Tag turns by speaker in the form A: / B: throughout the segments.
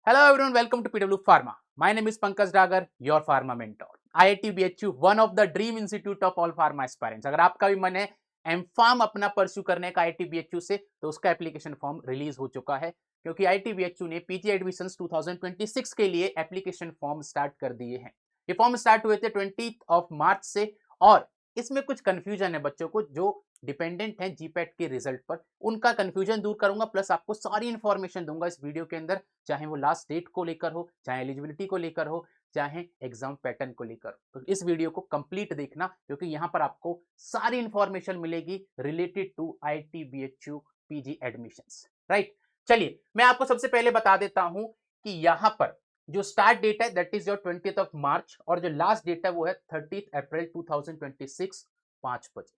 A: Hello everyone, welcome to PW Pharma. My name is Pankaj Dagar, your pharma mentor. IIT BHU, one of the dream institute of all pharma aspirants. अगर आपका भी मन है M form अपना pursue करने का IIT BHU से, तो उसका एप्लीकेशन फॉर्म रिलीज हो चुका है क्योंकि IIT BHU ने पीजी एडमिशंस 2026 के लिए एप्लीकेशन फॉर्म स्टार्ट कर दिए हैं। ये फॉर्म स्टार्ट हुए थे 20 मार्च से और इसमें कुछ कंफ्यूजन है बच्चों को जो डिपेंडेंट है जीपैट के रिजल्ट पर, उनका कंफ्यूजन दूर करूंगा, प्लस आपको सारी इंफॉर्मेशन दूंगा इस वीडियो के अंदर, चाहे वो लास्ट डेट को लेकर हो, चाहे एलिजिबिलिटी को लेकर हो, चाहे एग्जाम पैटर्न को लेकर हो। तो इस वीडियो को कंप्लीट देखना क्योंकि यहां पर आपको सारी इंफॉर्मेशन मिलेगी related to IIT BHU PG admissions. Right, चलिए मैं आपको सबसे पहले बता देता हूं कि यहां पर जो स्टार्ट डेट है दैट इज योर 20 मार्च और जो लास्ट डेट है वो है 30 अप्रैल 2026 5 बजे।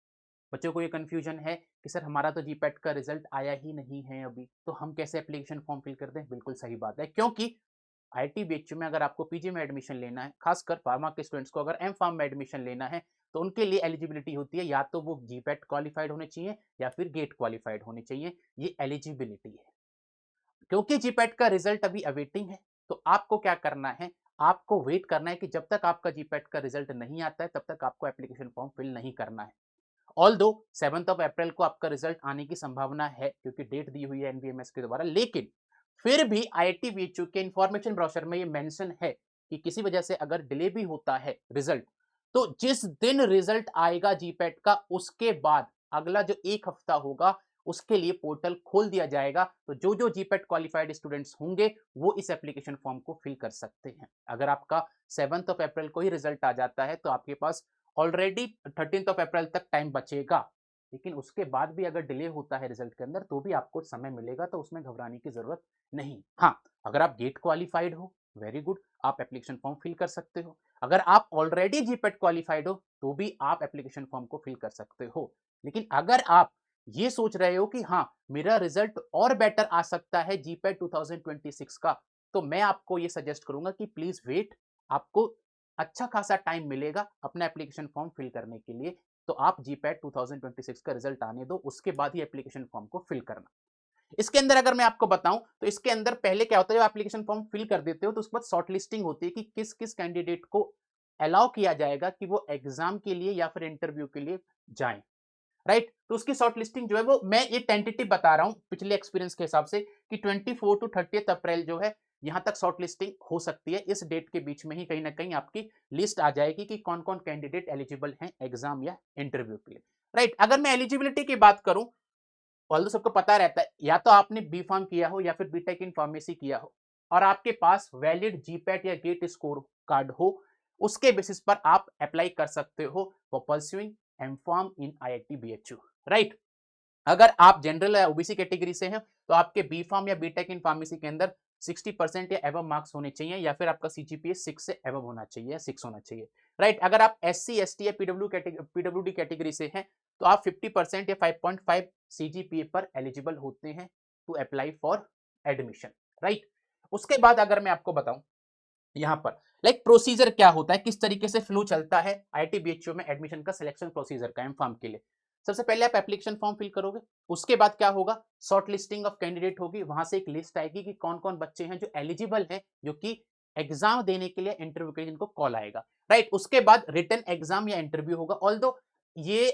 A: बच्चों को ये कंफ्यूजन है कि सर हमारा तो जीपैट का रिजल्ट आया ही नहीं है अभी, तो हम कैसे एप्लीकेशन फॉर्म फिल कर दें। बिल्कुल सही बात है, क्योंकि IIT BHU में अगर आपको पीजी में एडमिशन लेना है, खासकर फार्मा के स्टूडेंट्स को अगर एम फार्म में एडमिशन लेना है, तो उनके लिए एलिजिबिलिटी होती है या तो वो जीपैट क्वालिफाइड होने चाहिए या फिर गेट क्वालिफाइड होने चाहिए। ये एलिजिबिलिटी है। क्योंकि जीपैट का रिजल्ट अभी अवेटिंग है, तो आपको क्या करना है, आपको वेट करना है कि जब तक आपका जीपैट का रिजल्ट नहीं आता है तब तक आपको एप्लीकेशन फॉर्म फिल नहीं करना है। ऑल दो 7 अप्रैल को आपका रिजल्ट आने की संभावना है क्योंकि डेट दी हुई है एनबीएमएस के द्वारा, लेकिन फिर भी IIT BHU के इंफॉर्मेशन ब्रोशर में ये मेंशन है कि किसी वजह से अगर डिले भी होता है रिजल्ट, तो जिस दिन रिजल्ट आएगा जीपैट का उसके बाद अगला जो एक हफ्ता होगा उसके लिए पोर्टल खोल दिया जाएगा। तो जो जो जीपैट क्वालिफाइड स्टूडेंट्स होंगे वो इस एप्लीकेशन फॉर्म को फिल कर सकते हैं। अगर आपका 7 अप्रैल को ही रिजल्ट आ जाता है तो आपके पास ऑलरेडी 13 अप्रैल तक टाइम बचेगा, लेकिन उसके बाद भी अगर डिले होता है रिजल्ट के अंदर तो भी आपको समय मिलेगा, तो उसमें घबराने की जरूरत नहीं। हाँ, अगर आप गेट क्वालिफाइड हो, वेरी गुड, आप एप्लीकेशन फॉर्म फिल कर सकते हो। अगर आप ऑलरेडी जीपैट क्वालिफाइड हो तो भी आप एप्लीकेशन फॉर्म को फिल कर सकते हो। लेकिन अगर आप ये सोच रहे हो कि हाँ मेरा रिजल्ट और बेटर आ सकता है जीपैट 2026 का, तो मैं आपको ये सजेस्ट करूंगा कि प्लीज वेट, आपको अच्छा खासा टाइम मिलेगा अपना एप्लीकेशन फॉर्म फिल करने के लिए। तो आप जीपैट 2026 का रिजल्ट आने दो, उसके बाद ही एप्लीकेशन फॉर्म को फिल करना। इसके अंदर अगर मैं आपको बताऊं तो इसके अंदर पहले क्या होता है, जब एप्लीकेशन फॉर्म फिल कर देते हो तो उसके बाद शॉर्ट लिस्टिंग होती है कि किस किस कैंडिडेट को अलाउ किया जाएगा कि वो एग्जाम के लिए या फिर इंटरव्यू के लिए जाएं। राइट, तो उसकी शॉर्ट लिस्टिंग जो है वो मैं ये टेंटेटिव बता रहा हूं पिछले एक्सपीरियंस के हिसाब से कि 24 टू 30 अप्रैल जो है यहां तक शॉर्ट लिस्टिंग हो सकती है। इस डेट के बीच में ही कहीं ना कहीं आपकी लिस्ट आ जाएगी कि कौन कौन कैंडिडेट एलिजिबल हैं एग्जाम या इंटरव्यू के लिए। राइट, अगर मैं एलिजिबिलिटी की बात करूं, ऑल्दो सबको पता रहता है या तो आपने बी फार्म किया हो या फिर बीटेक इन फार्मेसी किया हो और आपके पास वैलिड जीपैट या गेट स्कोर कार्ड हो, उसके बेसिस पर आप अप्लाई कर सकते हो for pursuing M pharm in IIT BHU। Right, अगर आप जनरल या ओबीसी कैटेगरी से हैं तो आपके बी फार्म या बीटेक इन फार्मेसी के अंदर 60% या एवं मार्क्स होने चाहिए या फिर आपका सीजीपीए 6 से एवं होना चाहिए, 6 होना चाहिए। राइट, अगर आप SC ST या पीडब्ल्यूडी कैटेगरी से हैं तो आप 50% या 5.5 सीजीपीए पर एलिजिबल होते हैं to apply for admission. Right, उसके बाद अगर मैं आपको बताऊं यहां पर लाइक प्रोसीजर क्या होता है, किस तरीके से फ्लो चलता है IIT BHU में एडमिशन का सिलेक्शन प्रोसीजर का एम फार्म के लिए। सबसे पहले आप एप्लीकेशन फॉर्म फिल करोगे, उसके बाद क्या होगा, शॉर्ट लिस्टिंग ऑफ कैंडिडेट होगी, वहां से एक लिस्ट आएगी कि कौन कौन बच्चे हैं जो एलिजिबल हैं, जो कि एग्जाम देने के लिए इंटरव्यू के लिए जिनको कॉल आएगा। राइट, उसके बाद रिटन एग्जाम या इंटरव्यू होगा। ऑल्दो ये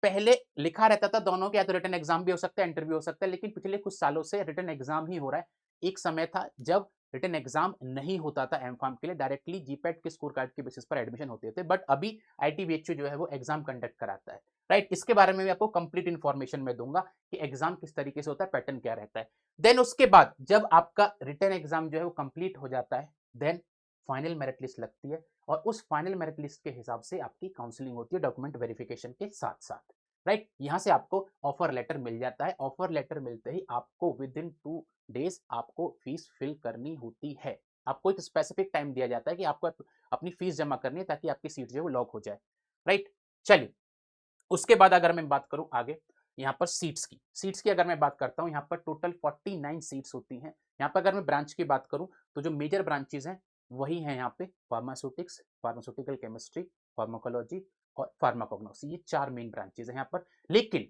A: पहले लिखा रहता था दोनों के, या तो रिटन एग्जाम भी हो सकता है इंटरव्यू हो सकता है, लेकिन पिछले कुछ सालों से रिटन एग्जाम ही हो रहा है। एक समय था जब रिटन एग्जाम नहीं होता था एम फार्म के लिए, डायरेक्टली जीपैट के स्कोर कार्ड के बेसिस पर एडमिशन होते थे, बट अभी IIT BHU जो है वो एग्जाम कंडक्ट कराता है। राइट, इसके बारे में भी आपको कंप्लीट इन्फॉर्मेशन में दूंगा कि एग्जाम किस तरीके से होता है, पैटर्न क्या रहता है। देन उसके बाद जब आपका रिटन एग्जाम जो है वो कंप्लीट हो जाता है, देन फाइनल मेरिट लिस्ट लगती है और उस फाइनल मेरिट लिस्ट के हिसाब से आपकी काउंसलिंग होती है डॉक्यूमेंट वेरिफिकेशन के साथ साथ। राइट, यहां से आपको ऑफर लेटर मिल जाता है। ऑफर लेटर मिलते ही आपको विद इन 2 डेज आपको फीस फिल करनी होती है। आपको एक स्पेसिफिक टाइम दिया जाता है कि आपको अपनी फीस जमा करनी है ताकि आपकी सीट जो है वो लॉक हो जाए। राइट, चलिए उसके बाद अगर मैं बात करूं आगे, यहाँ पर सीट्स की अगर मैं बात करता हूँ, यहाँ पर टोटल 49 सीट्स होती हैं। यहाँ पर अगर मैं ब्रांच की बात करूँ तो जो मेजर ब्रांचेज हैं वही हैं यहाँ पे फार्मास्यूटिक्स, फार्मास्यूटिकल केमिस्ट्री, फार्माकोलॉजी और फार्माकोग्नोसी, ये 4 मेन ब्रांचेज हैं यहाँ पर। लेकिन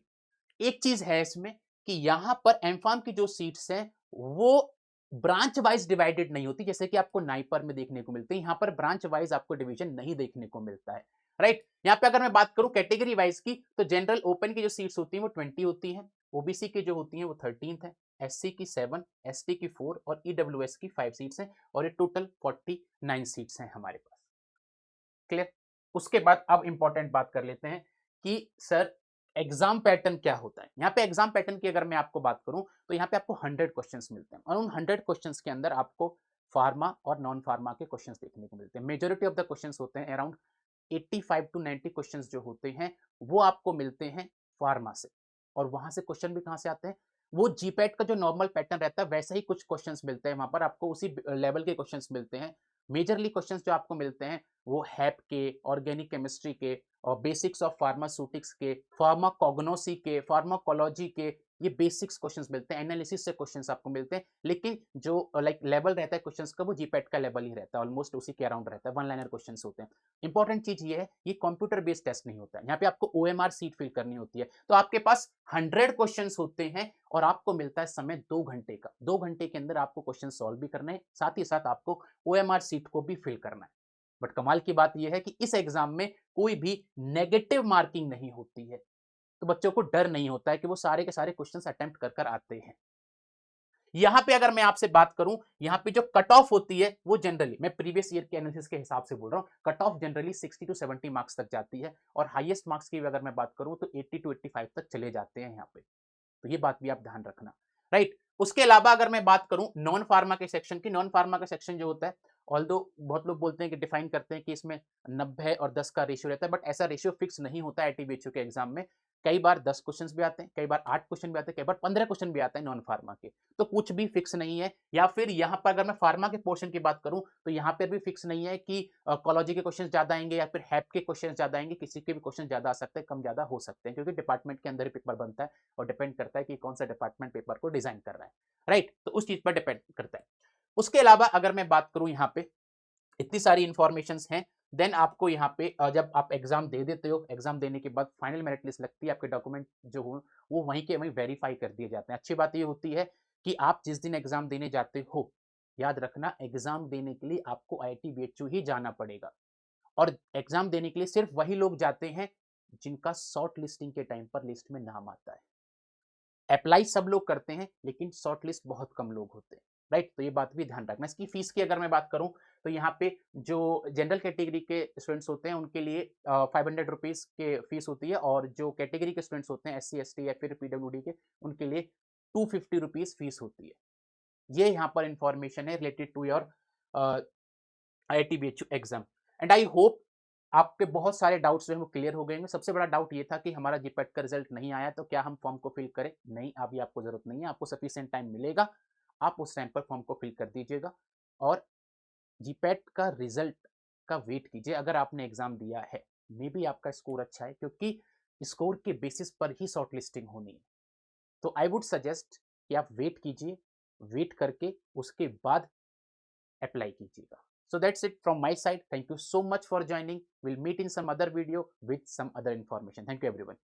A: एक चीज है इसमें कि यहाँ पर एमफार्म की जो सीट्स हैं वो ब्रांच वाइज डिवाइडेड नहीं होती जैसे कि आपको नाइपर में देखने को मिलती है, यहाँ पर ब्रांच वाइज आपको डिवीजन नहीं देखने को मिलता है, राइट। यहाँ पे अगर मैं बात करूं कैटेगरी वाइज की, तो जनरल ओपन की जो सीट्स होती हैं वो 20 होती हैं, ओबीसी की जो होती हैं वो 13 है, एससी की 7, एसटी की 4 और ईडब्ल्यूएस की 5 सीट्स हैं, और ये टोटल 49 सीट्स हैं हमारे पास। क्लियर। उसके बाद अब इंपॉर्टेंट बात कर लेते हैं कि सर एग्जाम पैटर्न क्या होता है। यहाँ पे एग्जाम पैटर्न की अगर मैं आपको बात करूं तो यहाँ पे आपको 100 क्वेश्चंस मिलते हैं, और उन 100 क्वेश्चंस के अंदर आपको फार्मा और नॉन फार्मा के क्वेश्चंस देखने को मिलते हैं। मेजोरिटी ऑफ द क्वेश्चंस होते हैं अराउंड 85 टू 90 क्वेश्चंस जो होते हैं वो आपको मिलते हैं फार्मा से। और वहां से क्वेश्चन भी कहां से आते हैं, वो जीपैट का जो नॉर्मल पैटर्न रहता है वैसा ही कुछ क्वेश्चंस मिलते हैं, वहां पर आपको उसी लेवल के क्वेश्चंस मिलते हैं। मेजरली क्वेश्चंस जो आपको मिलते हैं वो हैप के, ऑर्गेनिक केमिस्ट्री के, और बेसिक्स ऑफ फार्मास्यूटिक्स के, फार्माकोग्नोसी के, फार्माकोलॉजी के, ये बेसिक्स क्वेश्चंस मिलते हैं। एनालिसिस से क्वेश्चंस आपको मिलते हैं, लेकिन जो लाइक लेवल रहता है क्वेश्चंस का वो जीपैट का लेवल ही रहता है, ऑलमोस्ट उसी के अराउंड रहता है, वन लाइनर क्वेश्चंस होते हैं। इंपॉर्टेंट चीज ये है, ये कंप्यूटर बेस्ड टेस्ट नहीं होता है, यहाँ पे आपको ओएमआर सीट फिल करनी होती है। तो आपके पास 100 क्वेश्चंस होते हैं और आपको मिलता है समय 2 घंटे का। 2 घंटे के अंदर आपको क्वेश्चन सॉल्व भी करना है, साथ ही साथ आपको ओएमआर सीट को भी फिल करना है। बट कमाल की बात यह है कि इस एग्जाम में कोई भी नेगेटिव मार्किंग नहीं होती है, तो बच्चों को डर नहीं होता है कि वो सारे के सारे क्वेश्चंस अटेम्प्ट कर कर आते हैं। यहां पे अगर मैं आपसे बात करूं, यहां पे जो कट ऑफ होती है वो जनरली, मैं प्रीवियस ईयर के एनालिसिस के हिसाब से बोल रहा हूं, cut off generally 60 to 70 marks तक जाती है, और हाईएस्ट मार्क्स की अगर मैं बात करूं तो 80 टू 85 तक चले जाते हैं यहाँ पे। तो ये बात भी आप ध्यान रखना, राइट। उसके अलावा अगर मैं बात करूं नॉन फार्मा के सेक्शन की, नॉन फार्मा का सेक्शन जो होता है, ऑल्दो बहुत लोग बोलते हैं कि डिफाइन करते हैं कि इसमें 90 और 10 का रेशियो रहता है, बट ऐसा रेशियो फिक्स नहीं होता है आईटीबीएचयू के एग्जाम में। कई बार 10 क्वेश्चंस भी आते हैं, कई बार 8 क्वेश्चन भी आते हैं, कई बार 15 क्वेश्चन भी आते हैं नॉन फार्मा के, तो कुछ भी फिक्स नहीं है। या फिर यहाँ पर अगर मैं फार्मा के पोर्शन की बात करूं तो यहाँ पर भी फिक्स नहीं है कि कॉलोजी के क्वेश्चन ज्यादा आएंगे या फिर हैप के क्वेश्चन ज्यादा आएंगे, किसी के भी क्वेश्चन ज्यादा आ सकते हैं, कम ज्यादा हो सकते हैं, क्योंकि डिपार्टमेंट के अंदर ही पेपर बनता है और डिपेंड करता है कि कौन सा डिपार्टमेंट पेपर को डिजाइन कर रहा है, राइट। तो उस चीज पर डिपेंड करता है। उसके अलावा अगर मैं बात करूं, यहाँ पे इतनी सारी इंफॉर्मेशन हैं, देन आपको यहाँ पे जब आप एग्जाम दे देते हो, एग्जाम देने के बाद फाइनल मेरिट लिस्ट लगती है, आपके डॉक्यूमेंट जो हो वो वहीं के वहीं वेरीफाई कर दिए जाते हैं। अच्छी बात ये होती है कि आप जिस दिन एग्जाम देने जाते हो, याद रखना एग्जाम देने के लिए आपको आईआईटी ही जाना पड़ेगा, और एग्जाम देने के लिए सिर्फ वही लोग जाते हैं जिनका शॉर्ट लिस्टिंग के टाइम पर लिस्ट में नाम आता है। अप्लाई सब लोग करते हैं लेकिन शॉर्ट लिस्ट बहुत कम लोग होते हैं, राइट। तो ये बात भी ध्यान रखना। इसकी फीस की अगर मैं बात करूं तो यहाँ पे जो जनरल कैटेगरी के स्टूडेंट्स होते हैं उनके लिए 500 रुपीज के फीस होती है, और जो कैटेगरी के स्टूडेंट्स होते हैं एससी एसटी या फिर पीडब्ल्यूडी के, उनके लिए 250 रुपीज फीस होती है। ये यहाँ पर इंफॉर्मेशन है related to your IIT exam, and I hope आपके बहुत सारे डाउट्स जो है वो क्लियर हो गए होंगे। सबसे बड़ा डाउट ये था कि हमारा जीपैट का रिजल्ट नहीं आया तो क्या हम फॉर्म को फिल करें। नहीं, अभी आपको जरूरत नहीं है, आपको सफिशिएंट टाइम मिलेगा, आप उस टाइम पर फॉर्म को फिल कर दीजिएगा, और जीपैट का रिजल्ट का वेट कीजिए। अगर आपने एग्जाम दिया है, मे बी आपका स्कोर अच्छा है, क्योंकि स्कोर के बेसिस पर ही शॉर्ट लिस्टिंग होनी है। तो आई वुड सजेस्ट कि आप वेट कीजिए, वेट करके उसके बाद अप्लाई कीजिएगा। So that's it from my side. Thank you so much for joining. We'll meet in some other video with some other information. Thank you everyone.